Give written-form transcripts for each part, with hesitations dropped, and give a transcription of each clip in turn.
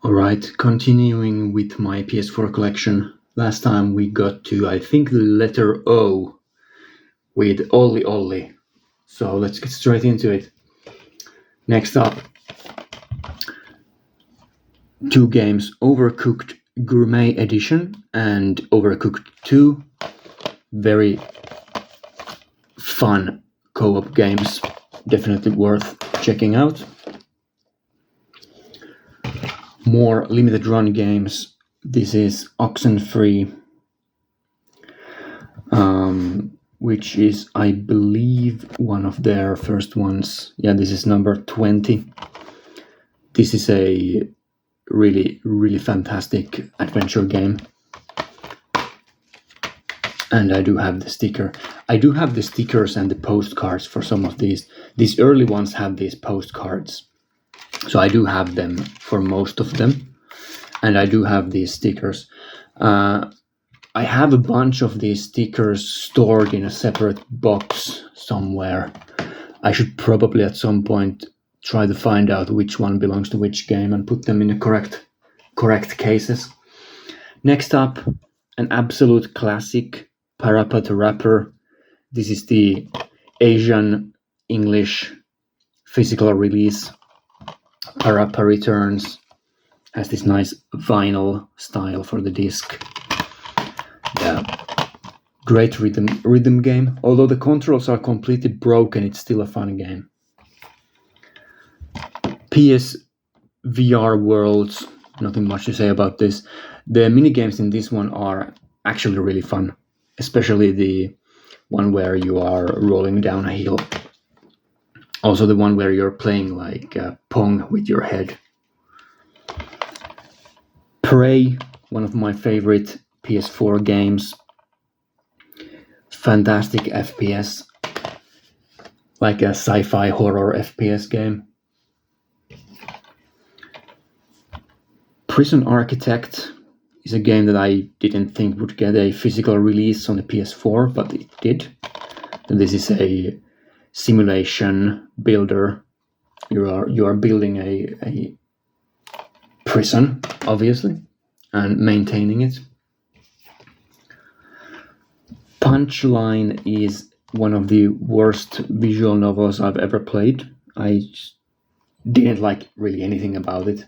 Alright, continuing with my PS4 collection. Last time we got to, I think, the letter O with Olli Olli. So let's get straight into it. Next up, two games, Overcooked Gourmet Edition and Overcooked 2. Very fun co-op games, definitely worth checking out. More limited run games. This is Oxenfree, which is, I believe, one of their first ones. Yeah, this is number 20. This is a really, really fantastic adventure game. And I do have the sticker. I do have the stickers and the postcards for some of these. These early ones have these postcards. So I do have them for most of them. And I do have these stickers. I have a bunch of these stickers stored in a separate box somewhere. I should probably at some point try to find out which one belongs to which game and put them in the correct cases. Next up, an absolute classic, Parappa the Rapper. This is the Asian English physical release. Parappa Returns. Has this nice vinyl style for the disc. Yeah, great rhythm game. Although the controls are completely broken, it's still a fun game. PS VR Worlds. Nothing much to say about this. The minigames in this one are actually really fun, especially the one where you are rolling down a hill. Also the one where you're playing like Pong with your head. Prey, one of my favorite PS4 games. Fantastic FPS. Like a sci-fi horror FPS game. Prison Architect is a game that I didn't think would get a physical release on the PS4, but it did. And this is a simulation builder. You are building a prison, obviously, and maintaining it. Punchline is one of the worst visual novels I've ever played. I didn't like really anything about it.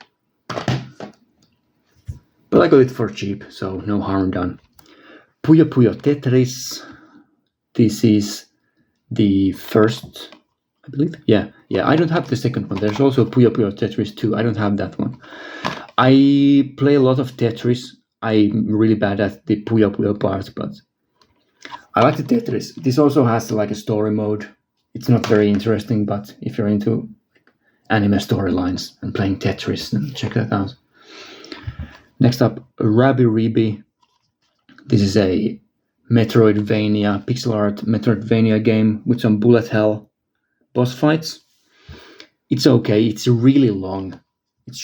But I got it for cheap, so no harm done. Puyo Puyo Tetris. This is the first, I believe. Yeah, I don't have the second one. There's also Puyo Puyo Tetris 2. I don't have that one. I play a lot of Tetris. I'm really bad at the Puyo Puyo part, but I like the Tetris. This also has like a story mode. It's not very interesting, but if you're into anime storylines and playing Tetris, then check that out. Next up, Rabby Ribby. This is a Metroidvania, pixel art Metroidvania game with some bullet hell boss fights. It's okay. It's really long. It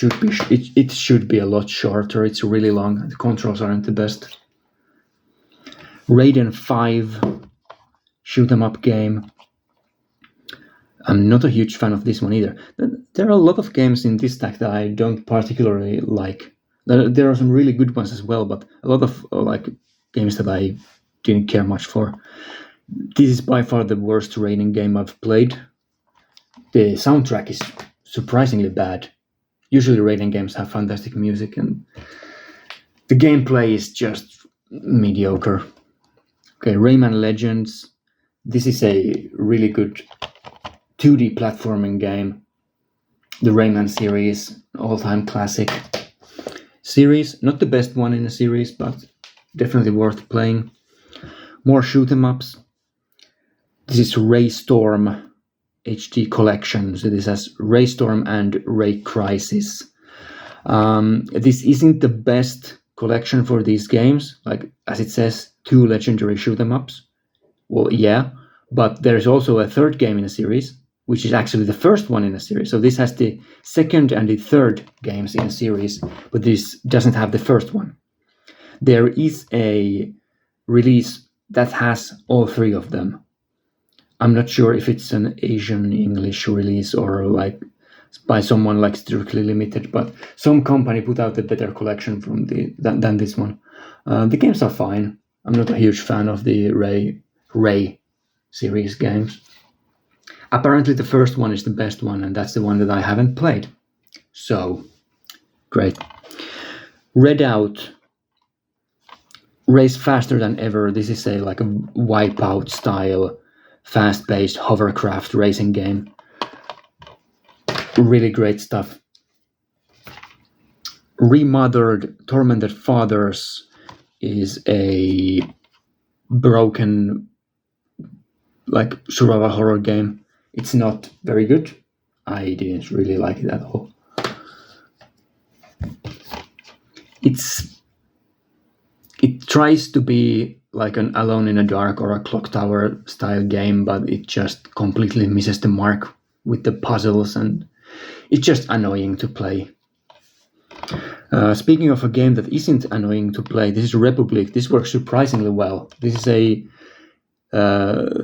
should be a lot shorter. It's really long. The controls aren't the best. Raiden 5 shoot 'em up game. I'm not a huge fan of this one either. There are a lot of games in this stack that I don't particularly like. There are some really good ones as well, but a lot of like games that I didn't care much for. This is by far the worst Raiden game I've played. The soundtrack is surprisingly bad. Usually Raiden games have fantastic music, and the gameplay is just mediocre. Okay, Rayman Legends. This is a really good 2D platforming game. The Rayman series, all-time classic series. Not the best one in the series, but definitely worth playing. More shoot 'em ups. This is RayStorm HD collection. So this has RayStorm and Ray Crisis. This isn't the best collection for these games. Like, as it says, 2 legendary shoot 'em ups. Well, yeah, but there's also a third game in the series, which is actually the first one in the series. So this has the second and the third games in the series, but this doesn't have the first one. There is a release that has all 3 of them. I'm not sure if it's an Asian English release or like by someone like Strictly Limited, but some company put out a better collection from than this one. The games are fine. I'm not a huge fan of the Ray series games. Apparently the first one is the best one, and that's the one that I haven't played. So, great. Redout. Race faster than ever. This is a Wipeout style, fast-paced hovercraft racing game. Really great stuff. Remothered Tormented Fathers is a broken survival horror game. It's not very good. I didn't really like it at all. It tries to be like an Alone in the Dark or a Clock Tower style game, but it just completely misses the mark with the puzzles, and it's just annoying to play. Speaking of a game that isn't annoying to play, this is Republique. This works surprisingly well. This is a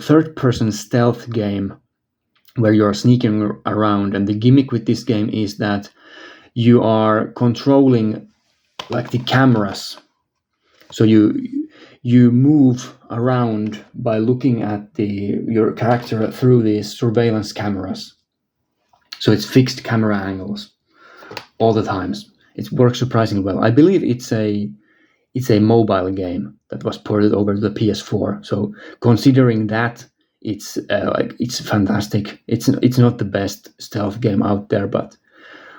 third-person stealth game where you're sneaking around, and the gimmick with this game is that you are controlling the cameras. So you move around by looking at your character through these surveillance cameras. So it's fixed camera angles all the times. It works surprisingly well. I believe it's a mobile game that was ported over to the PS4. So considering that, it's fantastic. It's not the best stealth game out there, but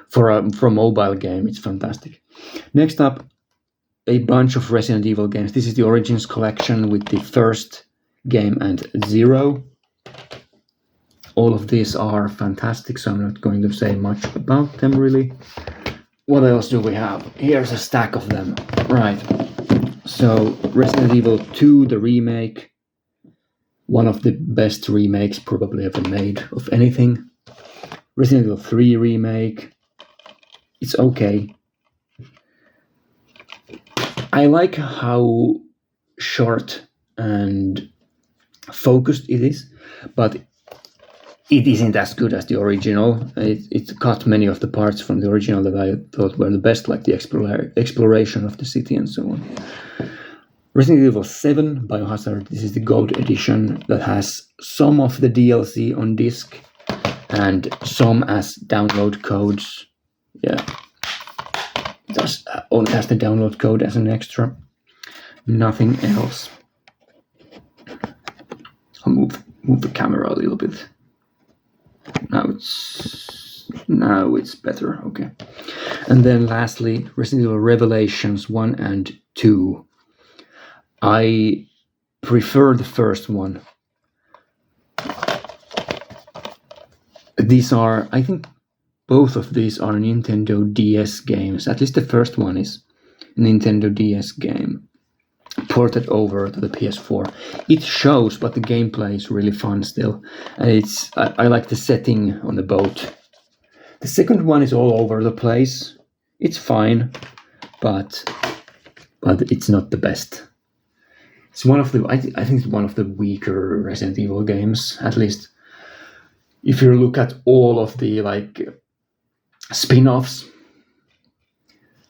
for a mobile game, it's fantastic. Next up, a bunch of Resident Evil games. This is the Origins collection with the first game and 0. All of these are fantastic, so I'm not going to say much about them really. What else do we have? Here's a stack of them. Right. So Resident Evil 2, the remake. One of the best remakes probably ever made of anything. Resident Evil 3 remake. It's okay. I like how short and focused it is, but it isn't as good as the original. It cut many of the parts from the original that I thought were the best, like the exploration of the city and so on. Resident Evil 7 Biohazard. This is the gold edition that has some of the DLC on disc and some as download codes. Yeah. It only has the download code as an extra. Nothing else. I'll move the camera a little bit. Now it's better. Okay. And then lastly, Resident Evil Revelations 1 and 2. I prefer the first one. I think both of these are Nintendo DS games. At least the first one is a Nintendo DS game ported over to the PS4. It shows, but the gameplay is really fun still. And I like the setting on the boat. The second one is all over the place. It's fine, but it's not the best. It's one of the I think it's one of the weaker Resident Evil games, at least if you look at all of the spin-offs.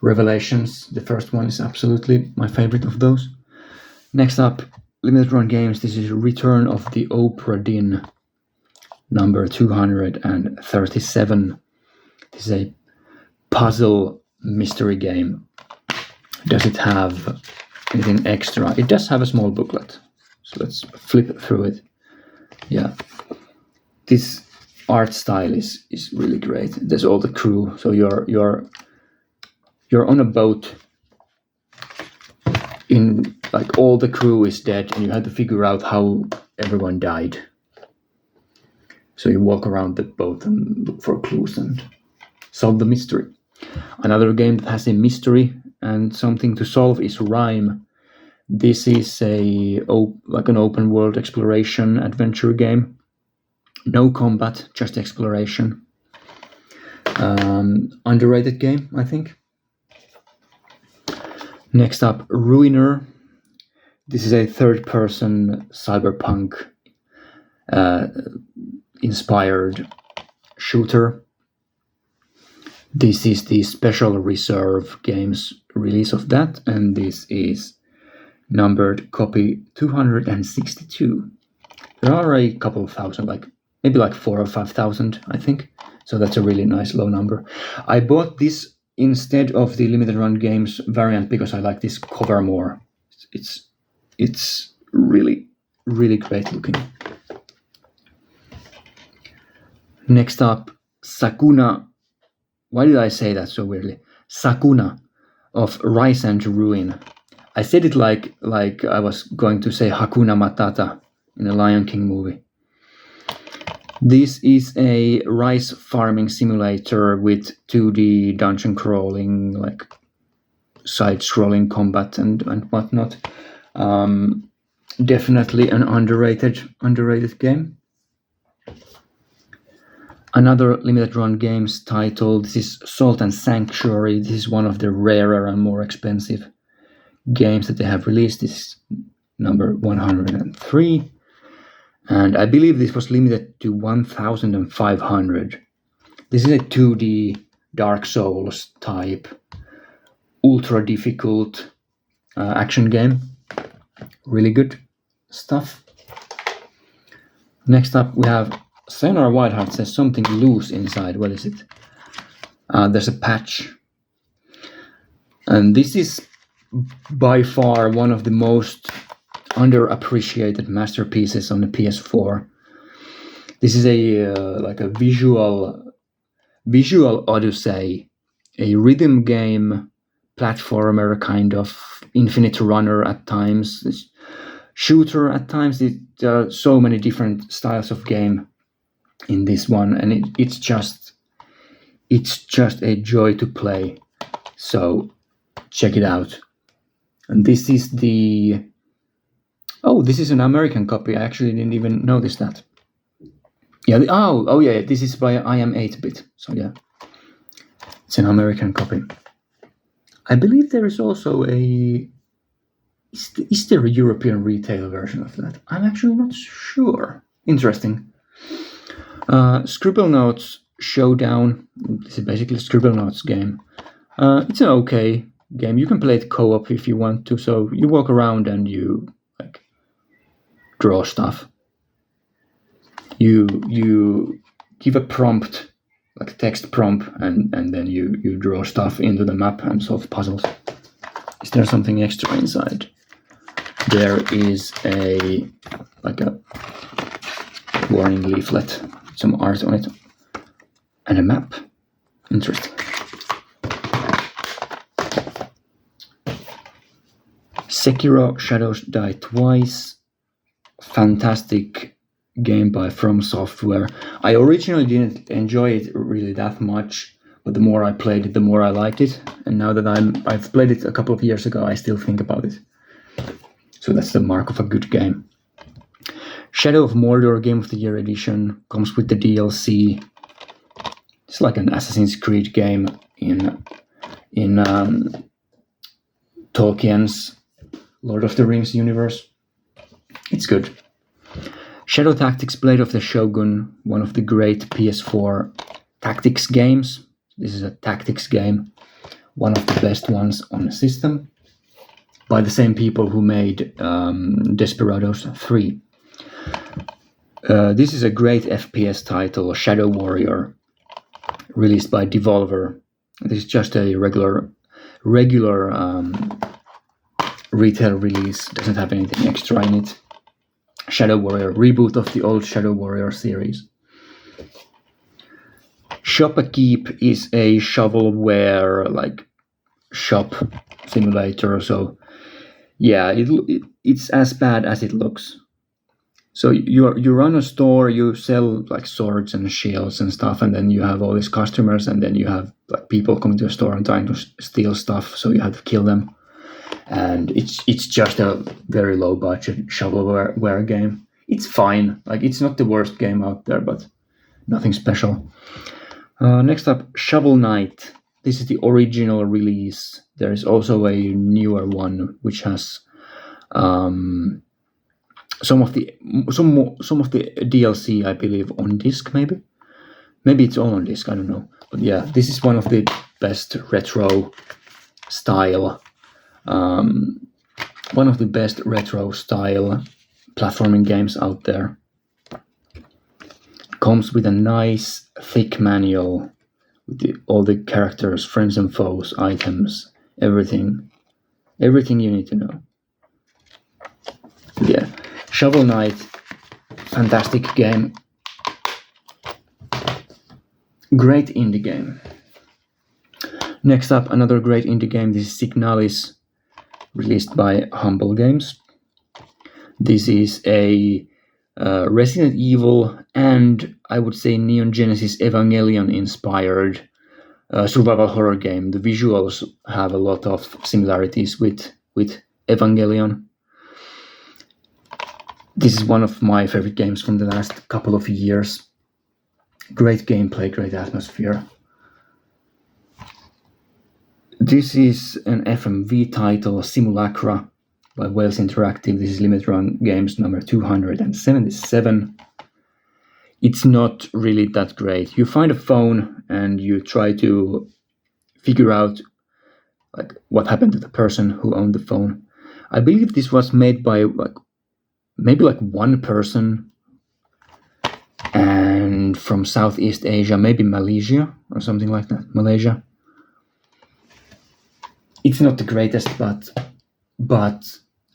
Revelations, the first one, is absolutely my favorite of those. Next up, limited run games. This is Return of the Obra Dinn, number 237. This is a puzzle mystery game. Does it have anything extra? It does have a small booklet, so let's flip through it. Yeah, this art style is really great. There's all the crew, so you're on a boat. In all the crew is dead, and you have to figure out how everyone died. So you walk around the boat and look for clues and solve the mystery. Another game that has a mystery and something to solve is Rime. This is an open world exploration adventure game. No combat, just exploration. Underrated game, I think. Next up, Ruiner. This is a third-person cyberpunk inspired shooter. This is the special reserve games release of that, and this is numbered copy 262. There are a couple of thousand, maybe 4,000 or 5,000, I think. So that's a really nice low number. I bought this instead of the limited run games variant because I like this cover more. It's really, really great looking. Next up, Sakuna. Why did I say that so weirdly? Sakuna of Rise and Ruin. I said it like I was going to say Hakuna Matata in a Lion King movie. This is a rice farming simulator with 2D dungeon crawling, side-scrolling combat and whatnot. Definitely an underrated game. Another limited run games title. This is Salt and Sanctuary. This is one of the rarer and more expensive games that they have released. This is number 103. And I believe this was limited to 1,500. This is a 2D Dark Souls type, ultra difficult action game. Really good stuff. Next up we have Sayonara Wildheart says something loose inside. What is it? There's a patch. And this is by far one of the most underappreciated masterpieces on the PS4. This is a visual odyssey, a rhythm game, platformer kind of, infinite runner at times, shooter at times. There are so many different styles of game in this one, and it's just a joy to play. So check it out. And this is this is an American copy. I actually didn't even notice that. Yeah. This is by I Am 8-bit. So yeah, it's an American copy. I believe there is also is there a European retail version of that? I'm actually not sure. Interesting. Scribblenauts Showdown. This is basically a Scribblenauts game. It's an okay game. You can play it co-op if you want to. So you walk around and you draw stuff. You give a prompt, like a text prompt, and then you draw stuff into the map and solve puzzles. Is there something extra inside? There is a warning leaflet, some art on it, and a map. Interesting. Sekiro Shadows Die Twice. Fantastic game by From Software. I originally didn't enjoy it really that much, but the more I played it, the more I liked it. And now that I've played it a couple of years ago, I still think about it. So that's the mark of a good game. Shadow of Mordor Game of the Year edition comes with the DLC. It's like an Assassin's Creed game in Tolkien's Lord of the Rings universe. It's good. Shadow Tactics Blade of the Shogun, one of the great PS4 tactics games. This is a tactics game, one of the best ones on the system, by the same people who made Desperados 3. This is a great FPS title, Shadow Warrior, released by Devolver. This is just a regular retail release, doesn't have anything extra in it. Shadow Warrior, reboot of the old Shadow Warrior series. Shop a Keep is a shovelware shop simulator. So yeah, it's as bad as it looks. So you run a store, you sell swords and shields and stuff, and then you have all these customers, and then you have people coming to the store and trying to steal stuff. So you have to kill them. And it's just a very low budget shovelware game. It's fine. It's not the worst game out there, but nothing special. Next up, Shovel Knight. This is the original release. There is also a newer one which has some of the DLC, I believe, on disc maybe. Maybe it's all on disc, I don't know. But yeah, this is one of the best retro style platforming games out there. Comes with a nice thick manual with all the characters, friends and foes, items, everything you need to know. Yeah, Shovel Knight, fantastic game. Great indie game. Next up, another great indie game. This is Signalis, released by Humble Games. This is a Resident Evil and I would say Neon Genesis Evangelion inspired survival horror game. The visuals have a lot of similarities with Evangelion. This is one of my favorite games from the last couple of years. Great gameplay, great atmosphere. This is an FMV title, Simulacra, by Wales Interactive. This is limited run games number 277. It's not really that great. You find a phone and you try to figure out like what happened to the person who owned the phone. I believe this was made by maybe one person and from Southeast Asia, maybe Malaysia or something like that. Malaysia. It's not the greatest, but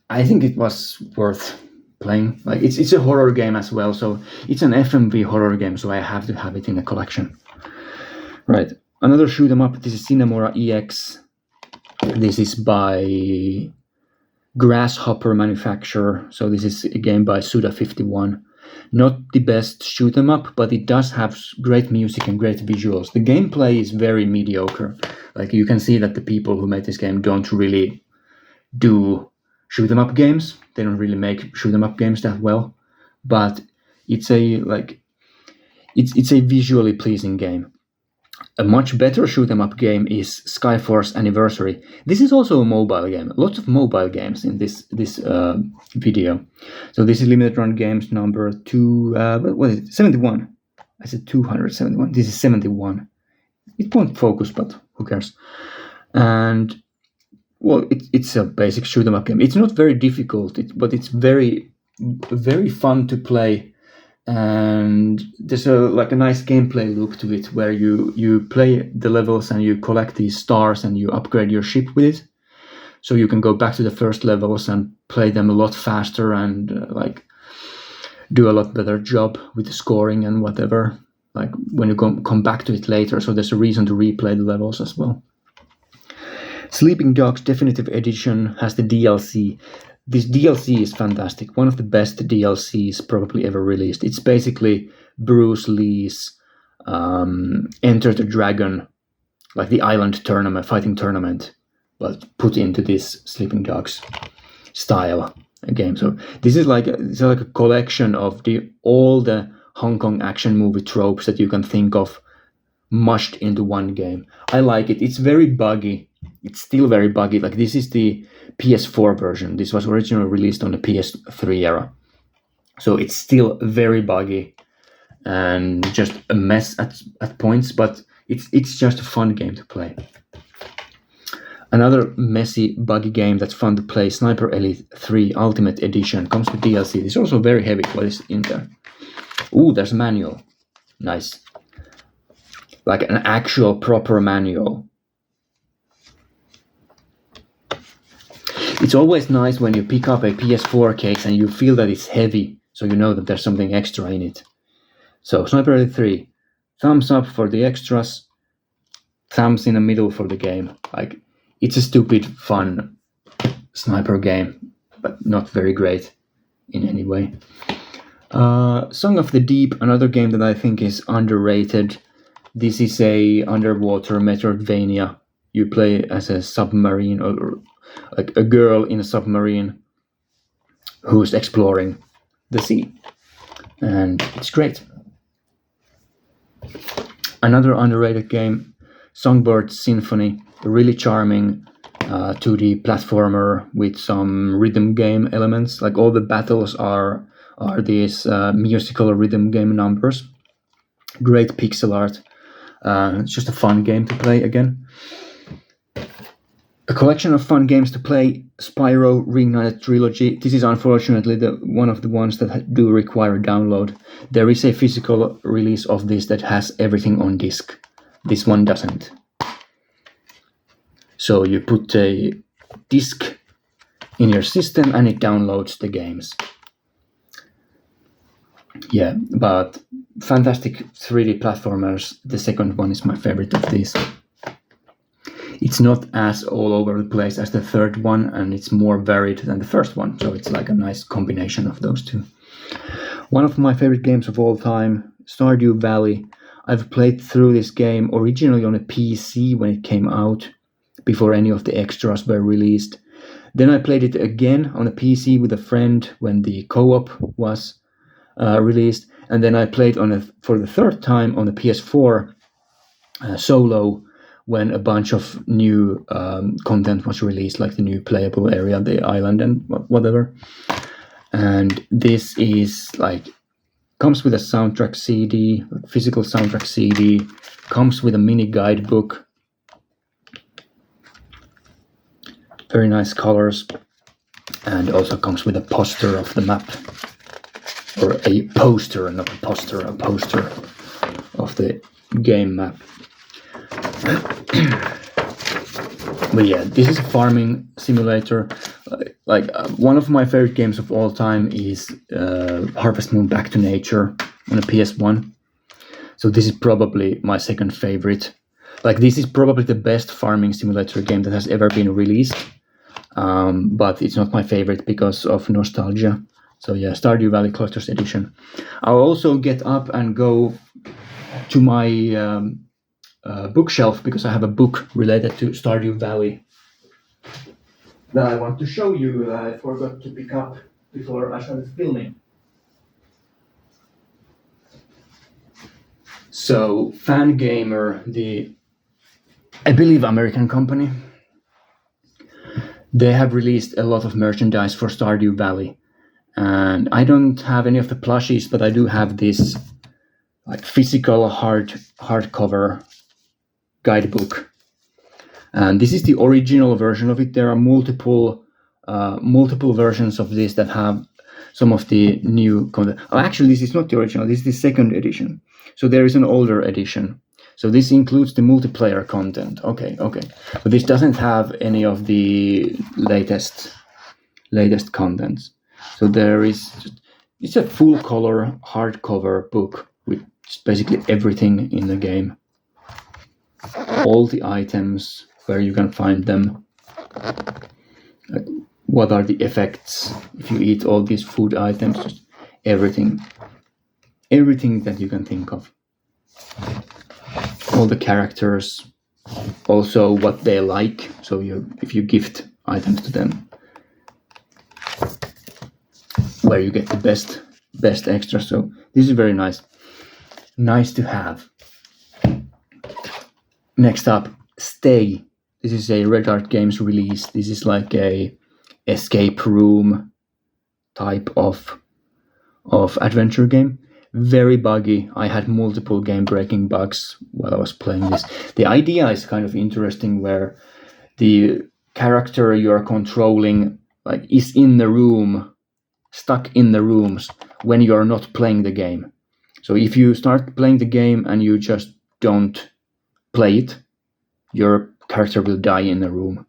I think it was worth playing. Like it's a horror game as well, so it's an FMV horror game, so I have to have it in a collection. Right, another shoot 'em up. This is Cinemora EX. This is by Grasshopper Manufacturer, so this is a game by Suda51. Not the best shoot 'em up, but it does have great music and great visuals. The gameplay is very mediocre. Like you can see that the people who made this game don't really do shoot 'em up games. They don't really make shoot 'em up games that well. But it's a visually pleasing game. A much better shoot 'em up game is Skyforce Anniversary. This is also a mobile game. Lots of mobile games in this video. So this is limited run games number 71. I said 271. This is 71. It won't focus, but who cares? And well, it's a basic shoot 'em up game. It's not very difficult, but it's very, very fun to play. And there's a nice gameplay loop to it, where you play the levels and you collect these stars and you upgrade your ship with it. So you can go back to the first levels and play them a lot faster and do a lot better job with the scoring and whatever. Like when you come back to it later, so there's a reason to replay the levels as well. Sleeping Dogs Definitive Edition has the DLC. This DLC is fantastic. One of the best DLCs probably ever released. It's basically Bruce Lee's Enter the Dragon, like the island tournament, fighting tournament, but put into this Sleeping Dogs style game. So this is like a collection of all the Hong Kong action movie tropes that you can think of mushed into one game. I like it. It's very buggy. It's still very buggy. Like this is the PS4 version. This was originally released on the PS3 era. So it's still very buggy and just a mess at points, but it's just a fun game to play. Another messy, buggy game that's fun to play, Sniper Elite 3 Ultimate Edition, comes with DLC. It's also very heavy. What is in there? Ooh, there's a manual. Nice. Like an actual proper manual. It's always nice when you pick up a PS4 case and you feel that it's heavy, so you know that there's something extra in it. So, Sniper Elite 3, thumbs up for the extras, thumbs in the middle for the game. Like, it's a stupid, fun sniper game, but not very great in any way. Song of the Deep, another game that I think is underrated. This is a underwater Metroidvania. You play as a submarine or like a girl in a submarine who's exploring the sea, and it's great. Another underrated game, Songbird Symphony, a really charming 2D platformer with some rhythm game elements. Like all the battles are these musical rhythm game numbers. Great pixel art. It's just a fun game to play again. A collection of fun games to play, Spyro Reignited Trilogy. This is unfortunately one of the ones that do require a download. There is a physical release of this that has everything on disc. This one doesn't. So you put a disc in your system and it downloads the games. Yeah, but fantastic 3D platformers. The second one is my favorite of these. It's not as all over the place as the third one, and it's more varied than the first one, so it's like a nice combination of those two. One of my favorite games of all time, Stardew Valley. I've played through this game originally on a PC when it came out, before any of the extras were released. Then I played it again on a PC with a friend when the co-op was released, and then I played for the third time on the PS4 solo when a bunch of new content was released, like the new playable area, the island and whatever. And this is comes with a soundtrack CD, physical soundtrack CD, comes with a mini guidebook, very nice colors, and also comes with a poster of the map, or a poster, not a poster, a poster of the game map. But yeah, this is a farming simulator. One of my favorite games of all time is Harvest Moon Back to Nature on a PS1. So this is probably my second favorite. This is probably the best farming simulator game that has ever been released. But it's not my favorite because of nostalgia. So yeah, Stardew Valley Collector's Edition. I'll also get up and go to my bookshelf because I have a book related to Stardew Valley that I want to show you that I forgot to pick up before I started filming. So, Fangamer, I believe American company, they have released a lot of merchandise for Stardew Valley. And I don't have any of the plushies, but I do have this physical hardcover guidebook, and this is the original version of it. There are multiple versions of this that have some of the new content. Actually, this is not the original. This is the second edition. So there is an older edition. So this includes the multiplayer content. Okay. But this doesn't have any of the latest contents. So it's a full color hardcover book with basically everything in the game. All the items, where you can find them, what are the effects if you eat all these food items, just everything that you can think of. All the characters, also what they like, so if you gift items to them, where you get the best extra. So this is very nice to have. Next up, Stay. This is a Red Art Games release. This is like a escape room type of adventure game. Very buggy. I had multiple game-breaking bugs while I was playing this. The idea is kind of interesting, where the character you are controlling is in the room, stuck in the rooms when you are not playing the game. So if you start playing the game and you just don't play it, your character will die in a room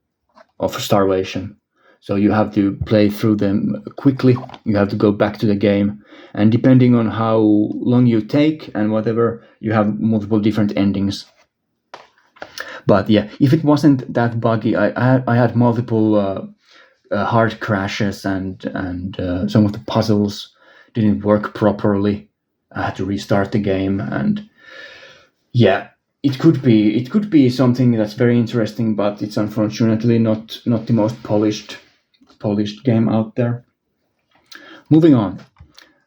of starvation. So you have to play through them quickly. You have to go back to the game, and depending on how long you take and whatever, you have multiple different endings. But yeah, if it wasn't that buggy, I had multiple hard crashes, and some of the puzzles didn't work properly. I had to restart the game, and yeah, it could be something that's very interesting, but it's unfortunately not the most polished game out there. Moving on,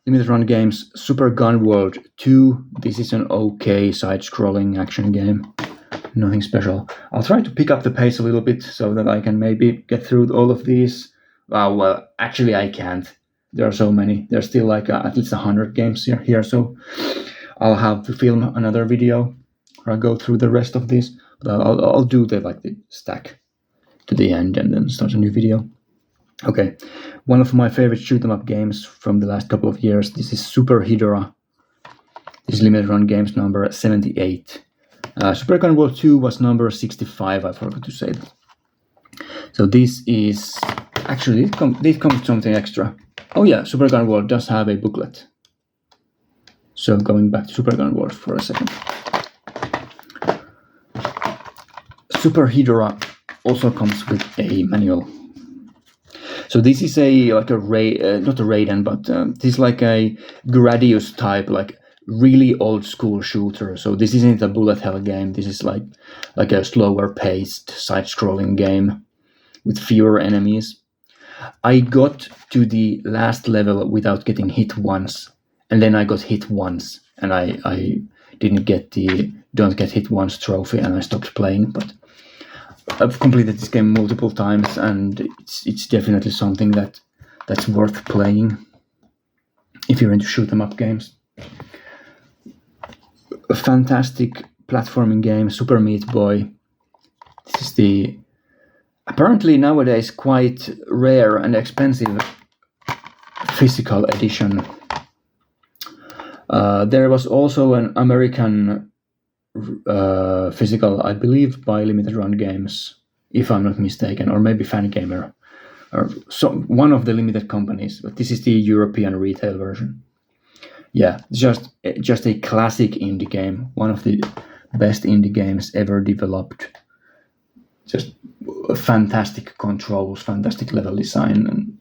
limited run games. Super Gunworld 2. This is an okay side-scrolling action game. Nothing special. I'll try to pick up the pace a little bit so that I can maybe get through all of these. Well, actually I can't. There are so many. There's still at least 100 games here. So I'll have to film another video where I go through the rest of this, but I'll do the stack to the end and then start a new video. Okay, one of my favorite shoot 'em up games from the last couple of years. This is Super Hydra. This is limited run games number 78. Super Gunworld 2 was number 65. I forgot to say that. So this is actually this comes something extra. Oh yeah, Super Gunworld does have a booklet. So going back to Super Gunworld for a second. Super Hydra also comes with a manual. So this is not a Raiden, but this is like a Gradius type, like really old school shooter. So this isn't a bullet hell game. This is like a slower paced side-scrolling game with fewer enemies. I got to the last level without getting hit once, and then I got hit once, and I didn't get the don't get hit once trophy, and I stopped playing. But I've completed this game multiple times, and it's definitely something that's worth playing if you're into shoot 'em up games. A fantastic platforming game, Super Meat Boy. This is the apparently nowadays quite rare and expensive physical edition. There was also an American physical, I believe, by Limited Run Games, if I'm not mistaken, or maybe Fangamer, or one of the limited companies. But this is the European retail version. Yeah, just a classic indie game, one of the best indie games ever developed. Just fantastic controls, fantastic level design, and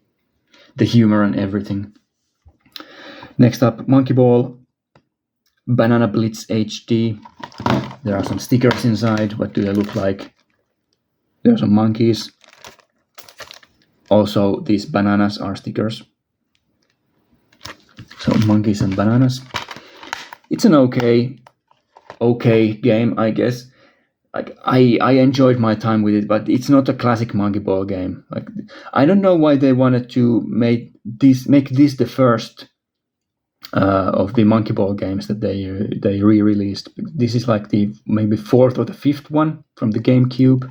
the humor and everything. Next up, Monkey Ball, Banana Blitz HD. There are some stickers inside. What do they look like? There are some monkeys. Also, these bananas are stickers. So monkeys and bananas. It's an okay game, I guess. Like I enjoyed my time with it, but it's not a classic Monkey Ball game. Like I don't know why they wanted to make this the first of the Monkey Ball games that they re-released. This is like the maybe fourth or the fifth one from the GameCube.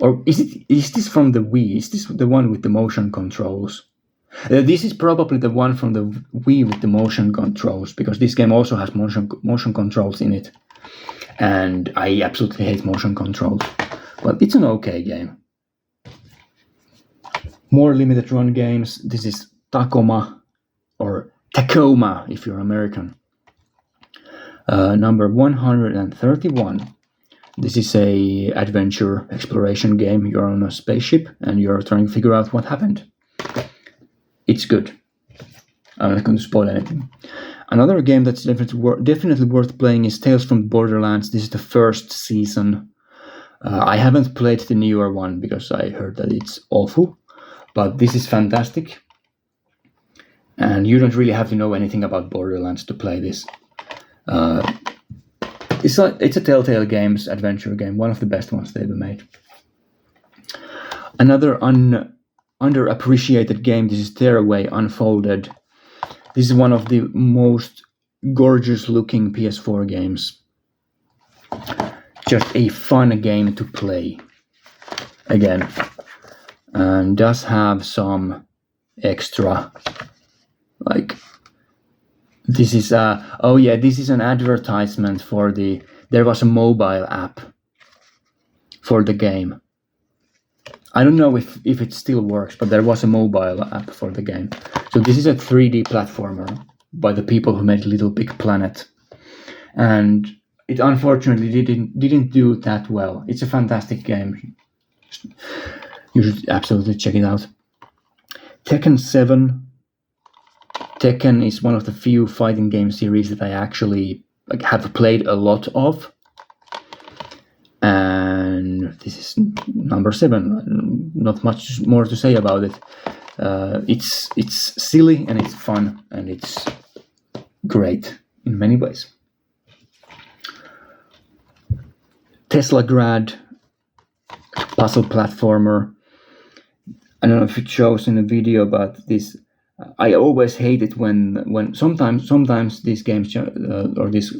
Or is this from the Wii? Is this the one with the motion controls? This is probably the one from the Wii with the motion controls, because this game also has motion controls in it. And I absolutely hate motion controls. But it's an okay game. More limited run games. This is Takoma, or Takoma if you're American. Number 131. This is a adventure exploration game. You're on a spaceship and you're trying to figure out what happened. It's good. I'm not going to spoil anything. Another game that's definitely worth playing is Tales from the Borderlands. This is the first season. I haven't played the newer one because I heard that it's awful, but this is fantastic. And you don't really have to know anything about Borderlands to play this. It's a Telltale Games adventure game, one of the best ones they've ever made. Another underappreciated game, this is Tearaway Unfolded. This is one of the most gorgeous looking PS4 games. Just a fun game to play. Again. And does have some extra, like, this is this is an advertisement for there was a mobile app for the game. I don't know if it still works, but there was a mobile app for the game. So this is a 3D platformer by the people who made Little Big Planet. And it unfortunately didn't do that well. It's a fantastic game. You should absolutely check it out. Tekken 7. Tekken is one of the few fighting game series that I actually have played a lot of. And this is number 7. Not much more to say about it. It's silly and it's fun and it's great in many ways. TeslaGrad, puzzle platformer. I don't know if it shows in the video, but this I always hate it when sometimes these games or these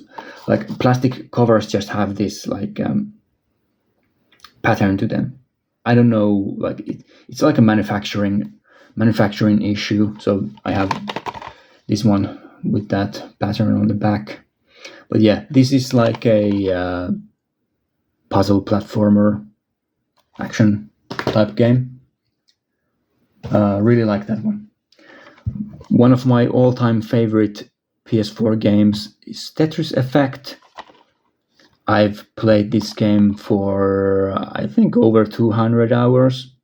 like plastic covers just have this like pattern to them. I don't know, like it's like a manufacturing issue. So I have this one with that pattern on the back. But yeah, this is like a puzzle platformer action type game. Really like that one. One of my all-time favorite PS4 games is Tetris Effect. I've played this game for I think over 200 hours.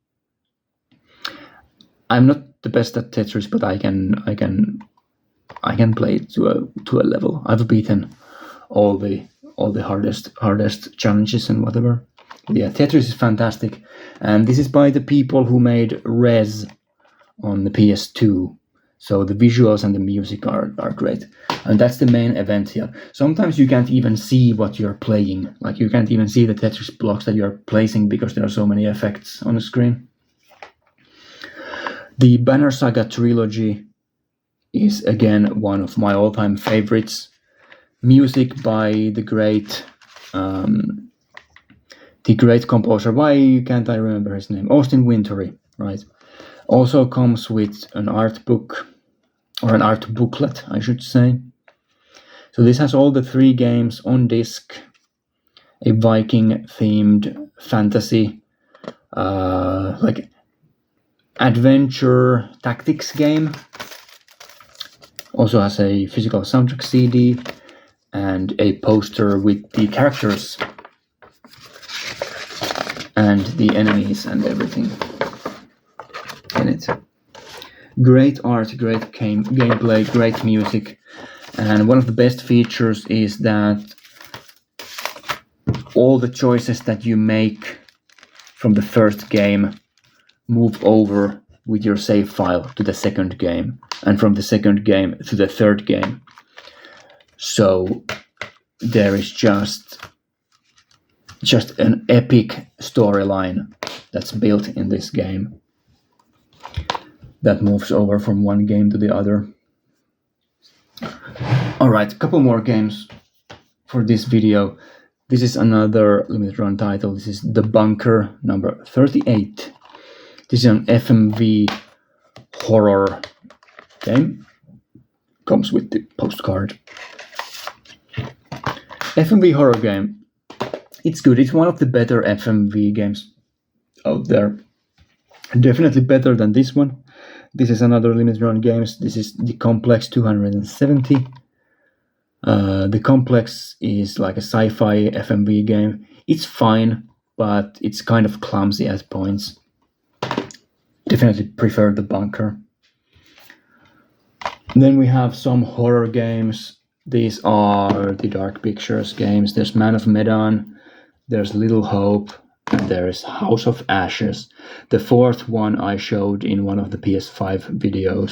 I'm not the best at Tetris, but I can play it to a level. I've beaten all the hardest challenges and whatever. But yeah, Tetris is fantastic, and this is by the people who made Res on the PS2. So the visuals and the music are great. And that's the main event here. Sometimes you can't even see what you're playing. Like you can't even see the Tetris blocks that you're placing because there are so many effects on the screen. The Banner Saga trilogy is again one of my all-time favorites. Music by the great composer. Why can't I remember his name? Austin Wintory, right? Also comes with an art book, or an art booklet, I should say. So this has all the 3 games on disc, a Viking-themed fantasy, like adventure tactics game. Also has a physical soundtrack CD and a poster with the characters and the enemies and everything in it. Great art, great gameplay, great music, and one of the best features is that all the choices that you make from the first game move over with your save file to the second game, and from the second game to the third game. So there is just an epic storyline that's built in this game that moves over from one game to the other. Alright, a couple more games for this video. This is another limited run title. This is The Bunker number 38. This is an FMV horror game. Comes with the postcard. FMV horror game. It's good. It's one of the better FMV games out there. Definitely better than this one. This is another limited run games. This is the Complex 270. The Complex is like a sci-fi FMV game. It's fine, but it's kind of clumsy at points. Definitely prefer The Bunker. Then we have some horror games. These are the Dark Pictures games. There's Man of Medan, there's Little Hope, and there's House of Ashes. The 4th one I showed in one of the PS5 videos.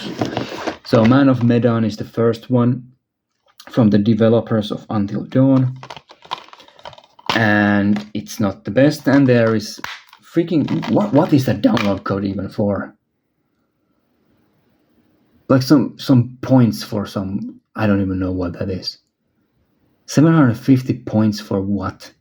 So Man of Medan is the first one from the developers of Until Dawn. And it's not the best, and there is freaking... What is that download code even for? Like some points for some... I don't even know what that is. 750 points for what?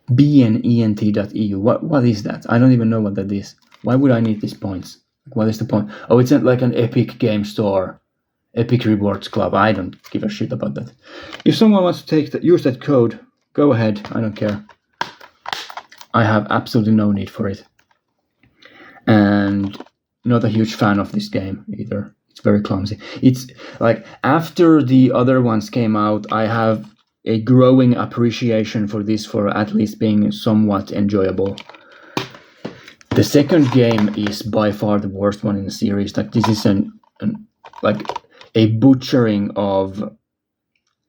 bnent.eu. What is that? I don't even know what that is. Why would I need these points? What is the point? Oh, it's like an Epic Game Store. Epic Rewards Club. I don't give a shit about that. If someone wants to use that code, go ahead. I don't care. I have absolutely no need for it. And not a huge fan of this game either. It's very clumsy. It's like after the other ones came out, I have a growing appreciation for this, for at least being somewhat enjoyable. The second game is by far the worst one in the series. Like this is like a butchering of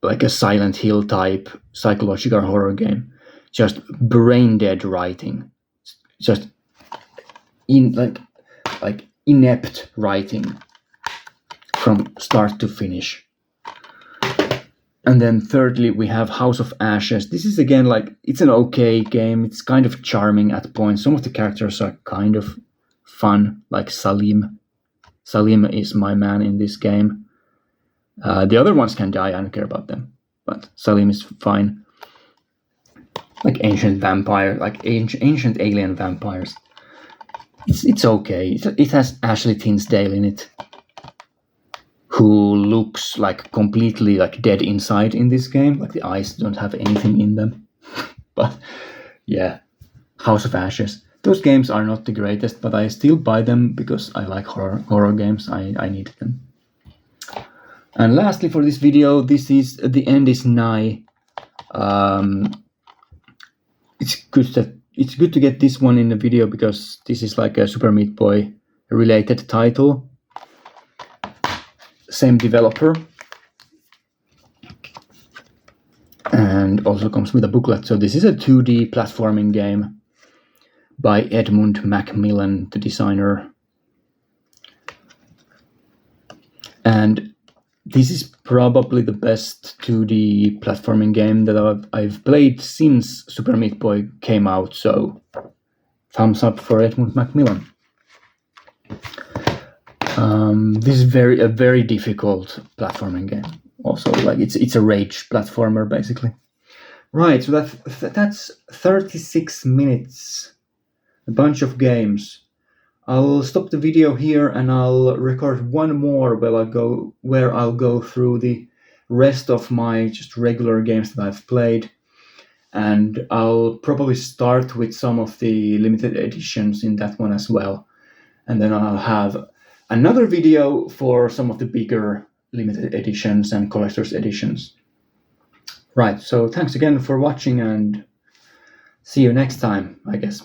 like a Silent Hill type psychological horror game. Just brain dead writing. Just like inept writing from start to finish. And then thirdly, we have House of Ashes. This is again like, it's an okay game. It's kind of charming at points. Some of the characters are kind of fun, like Salim. Salim is my man in this game. The other ones can die, I don't care about them. But Salim is fine. Like ancient vampire, like ancient alien vampires. It's okay. It has Ashley Tinsdale in it, who looks like completely like dead inside in this game. Like the eyes don't have anything in them. But yeah, House of Ashes. Those games are not the greatest, but I still buy them because I like horror games. I need them. And lastly for this video, the end is nigh. It's good to get this one in the video because this is like a Super Meat Boy related title. Same developer. And also comes with a booklet. So this is a 2D platforming game by Edmund Macmillan, the designer. And this is probably the best 2D platforming game that I've played since Super Meat Boy came out, so thumbs up for Edmund Macmillan. This is a very difficult platforming game. Also, like it's a rage platformer basically. Right, so that's 36 minutes, a bunch of games. I'll stop the video here and I'll record one more where I'll go through the rest of my just regular games that I've played. And I'll probably start with some of the limited editions in that one as well. And then I'll have another video for some of the bigger limited editions and collector's editions. Right, so thanks again for watching and see you next time, I guess.